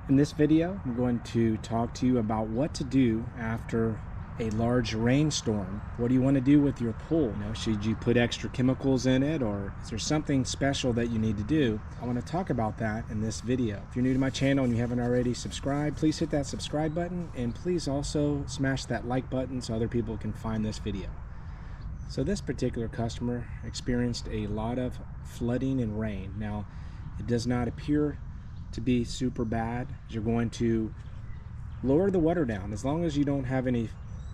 In this video, I'm going to talk to you about what to do after a large rainstorm. What do you want to do with your pool? Should you put extra chemicals in it, or is there something special that you need to do? I want to talk about that in this video. If you're new to my channel and you haven't already subscribed, please hit that subscribe button, and please also smash that like button so other people can find this video. So this particular customer experienced a lot of flooding and rain. Now, it does not appear to be super bad. You're going to lower the water down. As long as you don't have any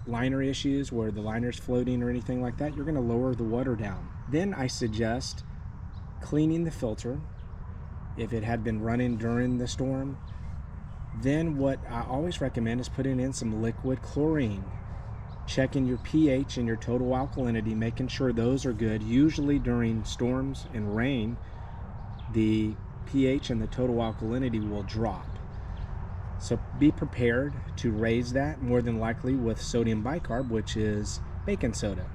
liner issues where the liner's floating or anything like that, you're going to lower the water down. Then I suggest cleaning the filter if it had been running during the storm. Then what I always recommend is putting in some liquid chlorine, checking your pH and your total alkalinity, making sure those are good. Usually during storms and rain, the pH and the total alkalinity will drop. So be prepared to raise that, more than likely with sodium bicarb, which is baking soda.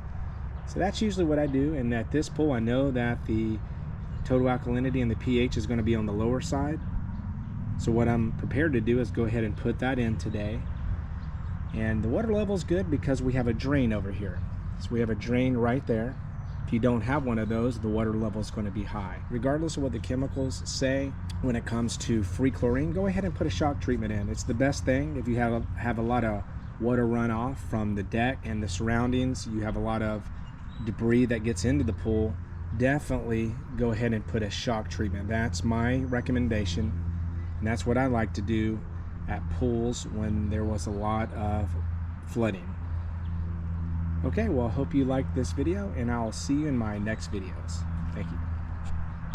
So that's usually what I do. And at this pool, I know that the total alkalinity and the pH is going to be on the lower side. So what I'm prepared to do is go ahead and put that in today. And the water level is good because we have a drain over here. So we have a drain right there. If you don't have one of those, the water level is going to be high. Regardless of what the chemicals say, when it comes to free chlorine, go ahead and put a shock treatment in. It's the best thing. If you have a lot of water runoff from the deck and the surroundings, you have a lot of debris that gets into the pool, definitely go ahead and put a shock treatment. That's my recommendation, and that's what I like to do at pools when there was a lot of flooding. Okay, well, I hope you liked this video, and I'll see you in my next videos. Thank you.